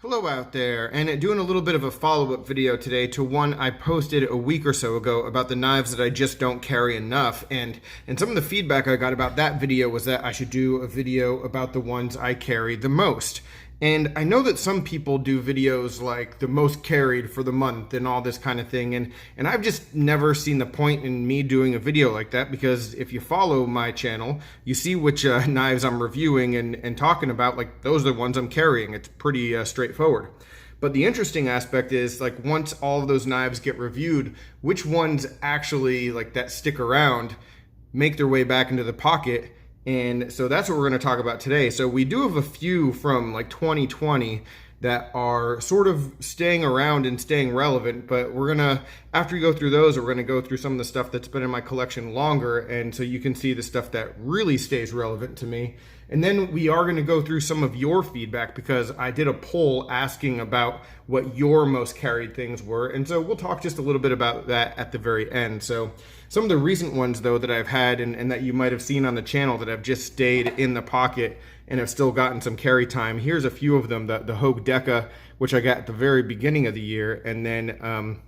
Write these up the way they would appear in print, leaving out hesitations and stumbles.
Hello out there, and doing a little bit of a follow-up video today to one I posted a week or so ago about the knives that I just don't carry enough, and some of the feedback I got about that video was that I should do a video about the ones I carry the most. And I know that some people do videos like the most carried for the month and all this kind of thing, and I've just never seen the point in me doing a video like that, because if you follow my channel, you see which knives I'm reviewing and talking about. Like, those are the ones I'm carrying. It's pretty straightforward. But the interesting aspect is, like, once all of those knives get reviewed, which ones actually, like, that stick around, make their way back into the pocket. And so that's what we're going to talk about today. So we do have a few from like 2020 that are sort of staying around and staying relevant, but we're going to, after we go through those, we're going to go through some of the stuff that's been in my collection longer, and so you can see the stuff that really stays relevant to me. And then we are going to go through some of your feedback, because I did a poll asking about what your most carried things were, and so we'll talk just a little bit about that at the very end. So some of the recent ones, though, that I've had and that you might have seen on the channel that have just stayed in the pocket and have still gotten some carry time. Here's a few of them. The Hogue Deca, which I got at the very beginning of the year, and then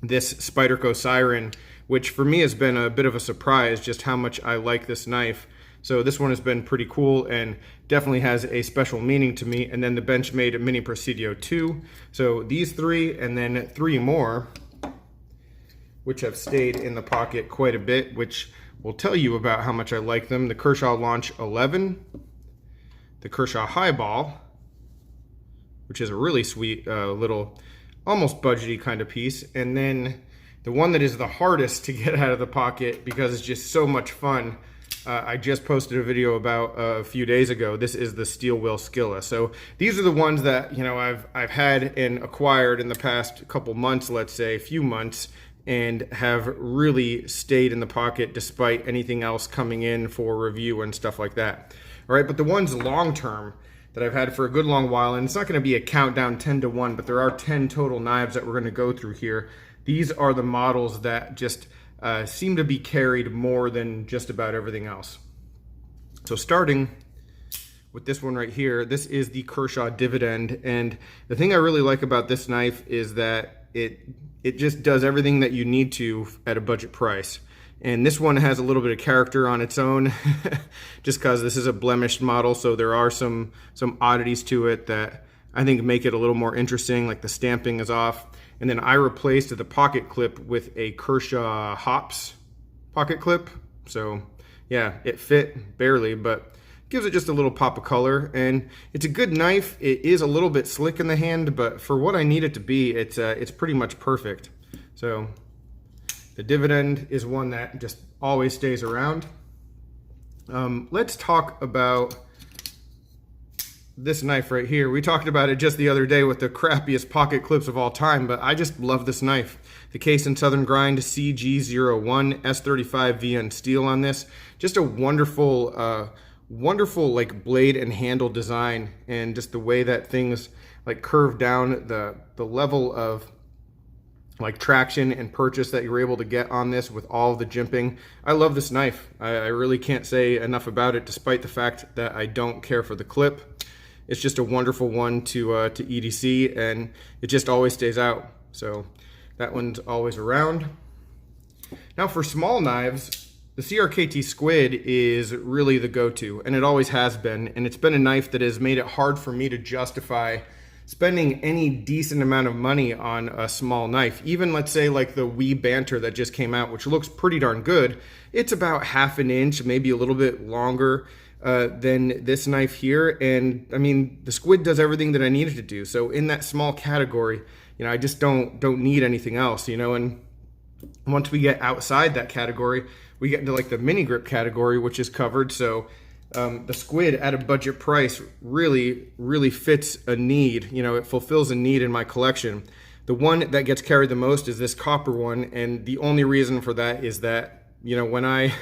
this Spyderco Siren, which for me has been a bit of a surprise just how much I like this knife. So this one has been pretty cool and definitely has a special meaning to me. And then the Benchmade Mini Presidio 2. So these three, and then three more, which have stayed in the pocket quite a bit, which will tell you about how much I like them. The Kershaw Launch 11, the Kershaw Highball, which is a really sweet little, almost budgety kind of piece, and then the one that is the hardest to get out of the pocket because it's just so much fun. I just posted a video about a few days ago. This is the Steel Wheel Skilla. So these are the ones that, you know, I've had and acquired in the past couple months, let's say, few months, and have really stayed in the pocket despite anything else coming in for review and stuff like that. All right, but the ones long term that I've had for a good long while, and it's not going to be a countdown 10 to 1, but there are 10 total knives that we're going to go through here. These are the models that just seem to be carried more than just about everything else. So starting with this one right here, this is the Kershaw Dividend, and the thing I really like about this knife is that it just does everything that you need to at a budget price. And this one has a little bit of character on its own, just because this is a blemished model, so there are some oddities to it that I think make it a little more interesting, like the stamping is off. And then I replaced the pocket clip with a Kershaw Hops pocket clip. So yeah, it fit barely, but gives it just a little pop of color. And it's a good knife. It is a little bit slick in the hand, but for what I need it to be, it's pretty much perfect. So the Dividend is one that just always stays around. Let's talk about this knife right here. We talked about it just the other day with the crappiest pocket clips of all time, but I just love this knife. The Case and Southern Grind CG01 S35 VN steel on this. Just a wonderful, wonderful like blade and handle design, and just the way that things like curve down, the level of like traction and purchase that you're able to get on this with all the jimping. I love this knife. I really can't say enough about it, despite the fact that I don't care for the clip. It's just a wonderful one to EDC, and it just always stays out. So that one's always around. Now for small knives, the CRKT Squid is really the go-to, and it always has been. And it's been a knife that has made it hard for me to justify spending any decent amount of money on a small knife. Even, let's say, like the Wee Banter that just came out, which looks pretty darn good. It's about ½ an inch, maybe a little bit longer than this knife here. And I mean, the Squid does everything that I need it to do. So in that small category, you know, I just don't need anything else, you know. And once we get outside that category, we get into like the mini grip category, which is covered. So the Squid at a budget price really fits a need. You know, it fulfills a need in my collection. The one that gets carried the most is this copper one, and the only reason for that is that, you know, when I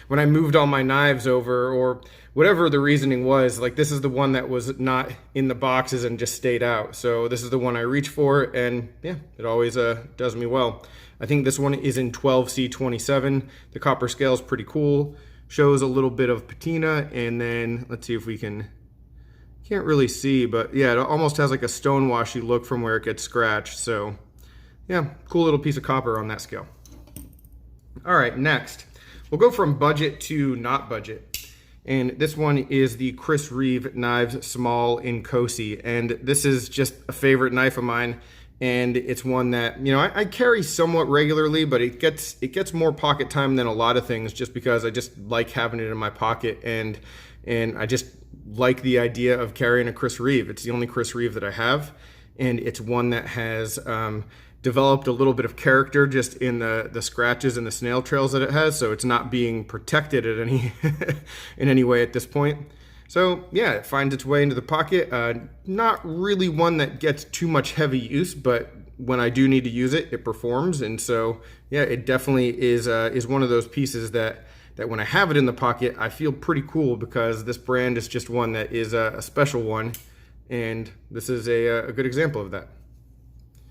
when I moved all my knives over, or whatever the reasoning was, like, this is the one that was not in the boxes and just stayed out. So this is the one I reach for, and yeah, it always does me well. I think this one is in 12C27. The copper scale is pretty cool. Shows a little bit of patina, and then let's see if we can Can't really see, but yeah, it almost has like a stonewashy look from where it gets scratched. So yeah, cool little piece of copper on that scale. All right, next, we'll go from budget to not budget. And this one is the Chris Reeve Knives Small in Cosi. And this is just a favorite knife of mine. And it's one that, you know, I carry somewhat regularly, but it gets more pocket time than a lot of things just because I just like having it in my pocket. And I just like the idea of carrying a Chris Reeve. It's the only Chris Reeve that I have. And it's one that has developed a little bit of character just in the scratches and the snail trails that it has, so it's not being protected at any in any way at this point. So yeah, it finds its way into the pocket. Not really one that gets too much heavy use, but when I do need to use it, it performs. And so yeah, it definitely is one of those pieces that when I have it in the pocket, I feel pretty cool, because this brand is just one that is a special one, and this is a good example of that.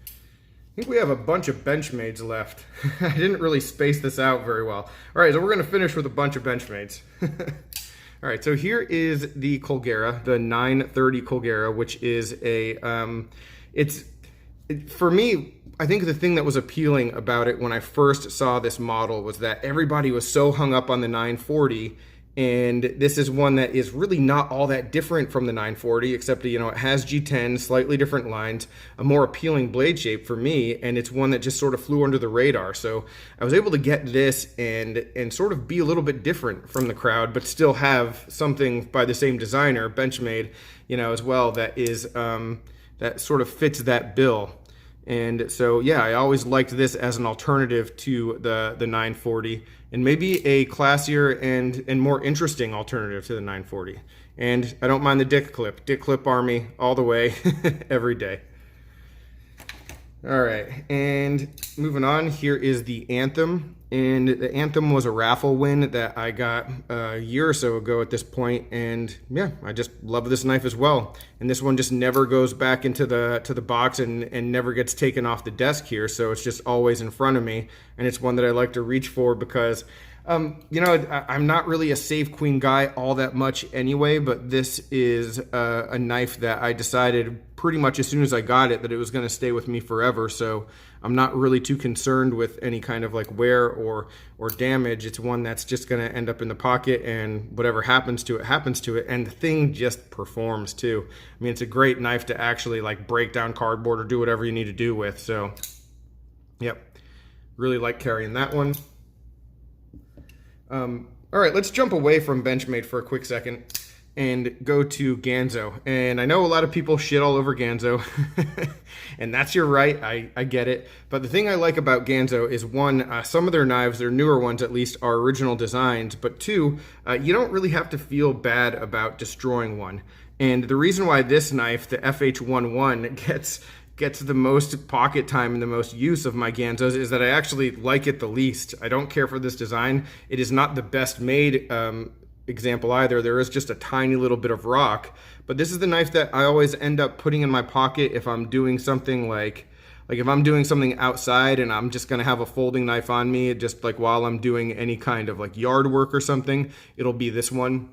I think we have a bunch of Benchmades left. I didn't really space this out very well. All right, so we're gonna finish with a bunch of Benchmades. All right, so here is the Colgera, the 930 Colgera, which is a, for me, I think the thing that was appealing about it when I first saw this model was that everybody was so hung up on the 940, and this is one that is really not all that different from the 940, except that, you know, it has G10, slightly different lines, a more appealing blade shape for me, and it's one that just sort of flew under the radar. So I was able to get this and sort of be a little bit different from the crowd, but still have something by the same designer, Benchmade, you know, as well, that is that sort of fits that bill. And so yeah, I always liked this as an alternative to the 940, and maybe a classier and more interesting alternative to the 940. And I don't mind the Dick Clip Army all the way, every day. All right, and moving on, here is the Anthem. And the Anthem was a raffle win that I got a year or so ago at this point, and yeah, I just love this knife as well. And this one just never goes back into the box and never gets taken off the desk here, so it's just always in front of me. And it's one that I like to reach for because, you know, I'm not really a Save Queen guy all that much anyway, but this is a knife that I decided pretty much as soon as I got it that it was going to stay with me forever. So I'm not really too concerned with any kind of like wear or damage. It's one that's just going to end up in the pocket, and whatever happens to it, happens to it. And the thing just performs too. I mean, it's a great knife to actually like break down cardboard or do whatever you need to do with. So yep, really like carrying that one. All right, let's jump away from Benchmade for a quick second and go to Ganzo. And I know a lot of people shit all over Ganzo, and that's your right, I get it. But the thing I like about Ganzo is, one, some of their knives, their newer ones at least, are original designs, but two, you don't really have to feel bad about destroying one. And the reason why this knife, the FH11, gets the most pocket time and the most use of my Ganzos is that I actually like it the least. I don't care for this design. It is not the best made example either. There is just a tiny little bit of rock, but this is the knife that I always end up putting in my pocket if I'm doing something like if I'm doing something outside and I'm just gonna have a folding knife on me, just like while I'm doing any kind of like yard work or something, it'll be this one.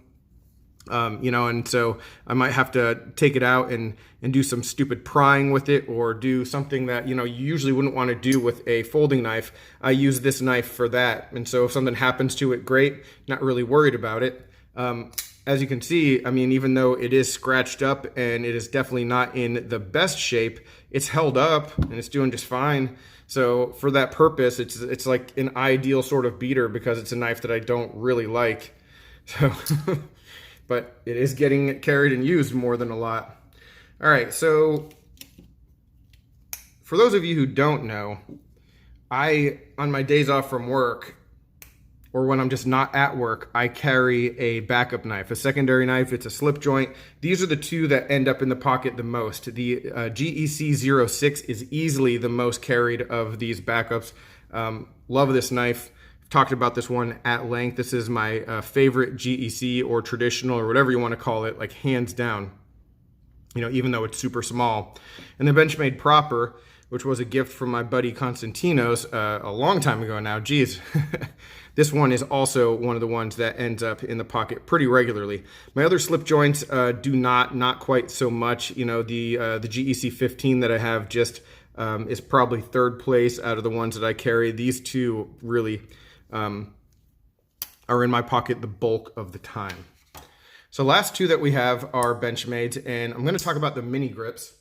You know, and so I might have to take it out and do some stupid prying with it, or do something that, you know, you usually wouldn't want to do with a folding knife. I use this knife for that. And so if something happens to it, great, not really worried about it. As you can see, I mean, even though it is scratched up and it is definitely not in the best shape, it's held up and it's doing just fine. So for that purpose, it's like an ideal sort of beater, because it's a knife that I don't really like. So but it is getting carried and used more than a lot. All right, so for those of you who don't know, on my days off from work, or when I'm just not at work, I carry a backup knife, a secondary knife. It's a slip joint. These are the two that end up in the pocket the most. The GEC-06 is easily the most carried of these backups. Love this knife. Talked about this one at length. This is my favorite GEC or traditional or whatever you want to call it, like hands down, you know, even though it's super small. And the Benchmade Proper, which was a gift from my buddy Konstantinos a long time ago now. Geez, this one is also one of the ones that ends up in the pocket pretty regularly. My other slip joints do not quite so much. You know, the GEC 15 that I have just is probably third place out of the ones that I carry. These two really are in my pocket the bulk of the time. So last two that we have are Benchmades, and I'm going to talk about the mini grips.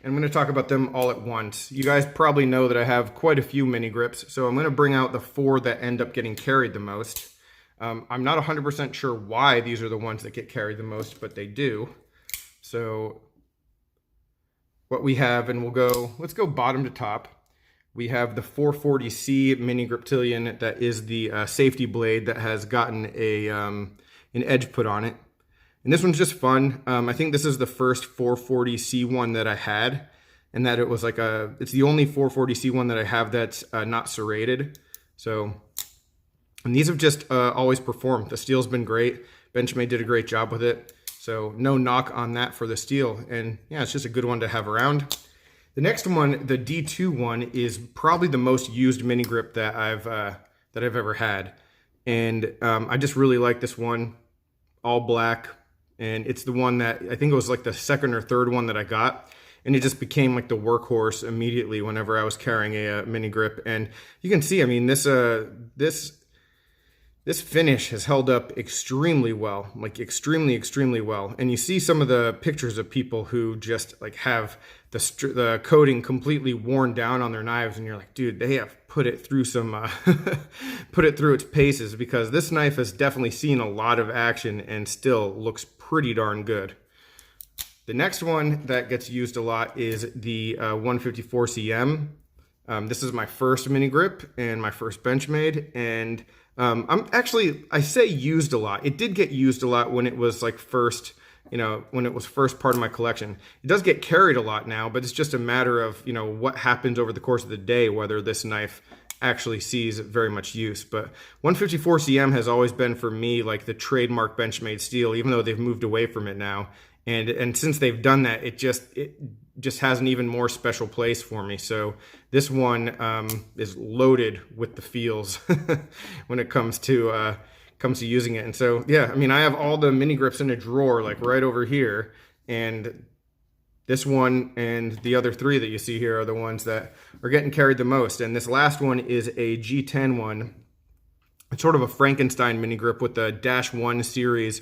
And I'm going to talk about them all at once. You guys probably know that I have quite a few mini grips, so I'm going to bring out the four that end up getting carried the most. I'm not 100% sure why these are the ones that get carried the most, but they do. So what we have, and let's go bottom to top. We have the 440C mini griptilian that is the safety blade that has gotten an edge put on it. And this one's just fun. I think this is the first 440C one that I had, and that it was like it's the only 440C one that I have that's not serrated. So, and these have just always performed. The steel's been great. Benchmade did a great job with it. So no knock on that for the steel. And yeah, it's just a good one to have around. The next one, the D2 one, is probably the most used mini grip that I've ever had. And I just really like this one, all black. And it's the one that, I think it was like the second or third one that I got. And it just became like the workhorse immediately whenever I was carrying a mini grip. And you can see, I mean, this finish has held up extremely well, like extremely well. And you see some of the pictures of people who just like have the coating completely worn down on their knives, and you're like, dude, they have put it through some, put it through its paces, because this knife has definitely seen a lot of action and still looks pretty darn good. The next one that gets used a lot is the 154CM. This is my first mini grip and my first Benchmade, and I say used a lot. It did get used a lot when it was like first, when it was first part of my collection. It does get carried a lot now, but it's just a matter of, what happens over the course of the day, whether this knife actually sees very much use. But 154CM has always been for me like the trademark Benchmade steel, even though they've moved away from it now. And since they've done that, it just has an even more special place for me. So this one is loaded with the feels when it comes to using it. And so, yeah, I mean, I have all the mini grips in a drawer, like right over here. And this one and the other three that you see here are the ones that are getting carried the most. And this last one is a G10 one. It's sort of a Frankenstein mini grip with the -1 series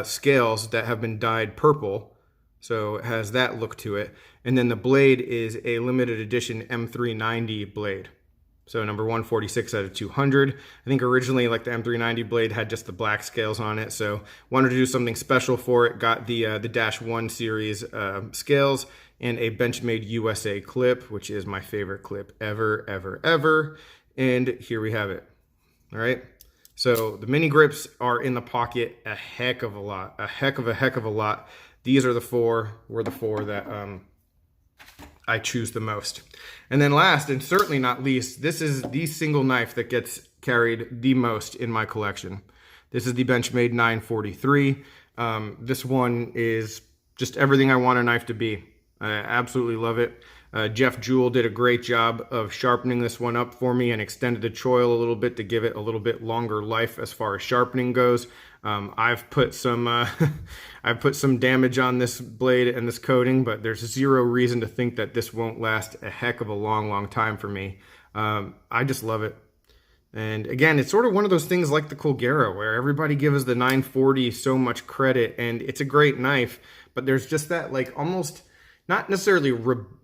scales that have been dyed purple. So it has that look to it. And then the blade is a limited edition M390 blade. So number 146 out of 200. I think originally like the M390 blade had just the black scales on it. So wanted to do something special for it. Got the -1 series scales and a Benchmade USA clip, which is my favorite clip ever. And here we have it. All right. So the mini grips are in the pocket a heck of a lot, a heck of a lot. These are the four that I choose the most. And then last, and certainly not least, this is the single knife that gets carried the most in my collection. This is the Benchmade 943. This one is just everything I want a knife to be. I absolutely love it. Jeff Jewell did a great job of sharpening this one up for me and extended the choil a little bit to give it a little bit longer life as far as sharpening goes. I've put some damage on this blade and this coating, but there's zero reason to think that this won't last a heck of a long time for me. I just love it. And again, it's sort of one of those things like the Colgera where everybody gives the 940 so much credit, and it's a great knife, but there's just that like almost not necessarily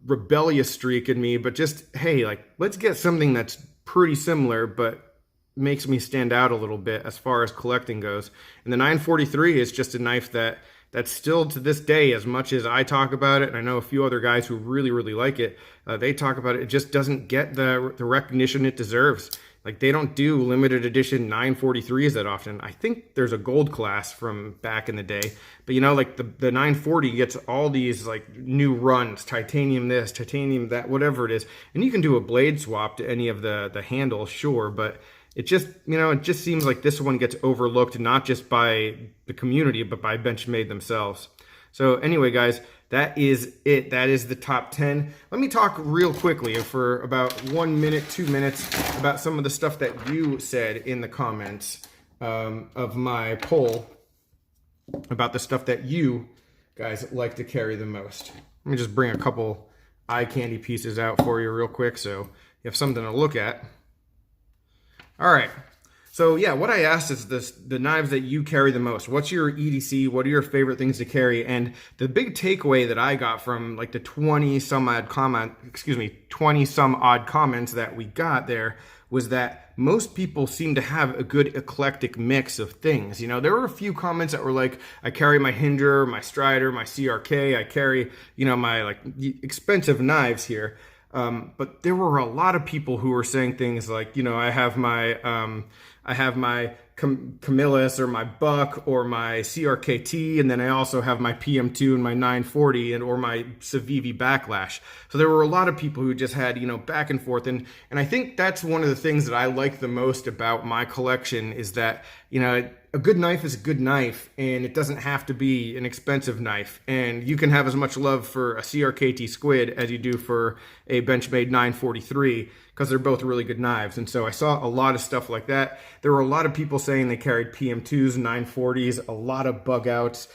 rebellious streak in me, but just, hey, like, let's get something that's pretty similar, but makes me stand out a little bit as far as collecting goes. And the 943 is just a knife that's still to this day, as much as I talk about it, and I know a few other guys who really like it, they talk about it, it just doesn't get the recognition it deserves. Like, they don't do limited edition 943s that often. I think there's a gold class from back in the day. But, like the 940 gets all these, like, new runs. Titanium this, titanium that, whatever it is. And you can do a blade swap to any of the handles, sure. But it just, it just seems like this one gets overlooked, not just by the community, but by Benchmade themselves. So anyway, guys, that is it. That is the top 10. Let me talk real quickly for about 1 minute, 2 minutes about some of the stuff that you said in the comments of my poll about the stuff that you guys like to carry the most. Let me just bring a couple eye candy pieces out for you real quick so you have something to look at. All right. So yeah, what I asked is the knives that you carry the most. What's your EDC? What are your favorite things to carry? And the big takeaway that I got from like the 20 some odd comments that we got there was that most people seem to have a good eclectic mix of things. You know, there were a few comments that were like, I carry my Hinder, my Strider, my CRK, I carry, you know, my like expensive knives here. But there were a lot of people who were saying things like, you know, I have my Camillus or my Buck or my CRKT, and then I also have my PM2 and my 940 or my Civivi Backlash. So there were a lot of people who just had, you know, back and forth. And I think that's one of the things that I like the most about my collection is that, you know, a good knife is a good knife, and it doesn't have to be an expensive knife. And you can have as much love for a CRKT Squid as you do for a Benchmade 943, because they're both really good knives. And so I saw a lot of stuff like that. There were a lot of people saying they carried PM2s, 940s, a lot of bug outs.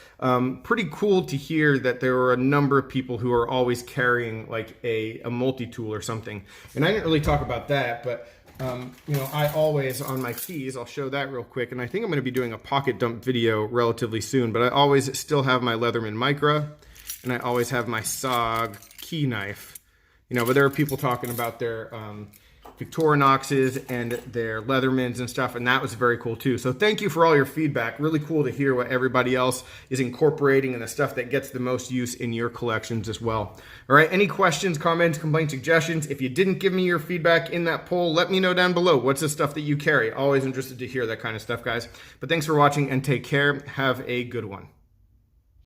Pretty cool to hear that there were a number of people who are always carrying like a multi-tool or something. And I didn't really talk about that, but you know, I always, on my keys, I'll show that real quick, and I think I'm going to be doing a pocket dump video relatively soon, but I always still have my Leatherman Micra, and I always have my SOG key knife. You know, but there are people talking about their Victorinoxes and their Leathermans and stuff, and that was very cool too. So thank you for all your feedback. Really cool to hear what everybody else is incorporating and the stuff that gets the most use in your collections as well. All right, any questions, comments, complaints, suggestions? If you didn't give me your feedback in that poll, let me know down below. What's the stuff that you carry? Always interested to hear that kind of stuff, guys. But thanks for watching and take care. Have a good one.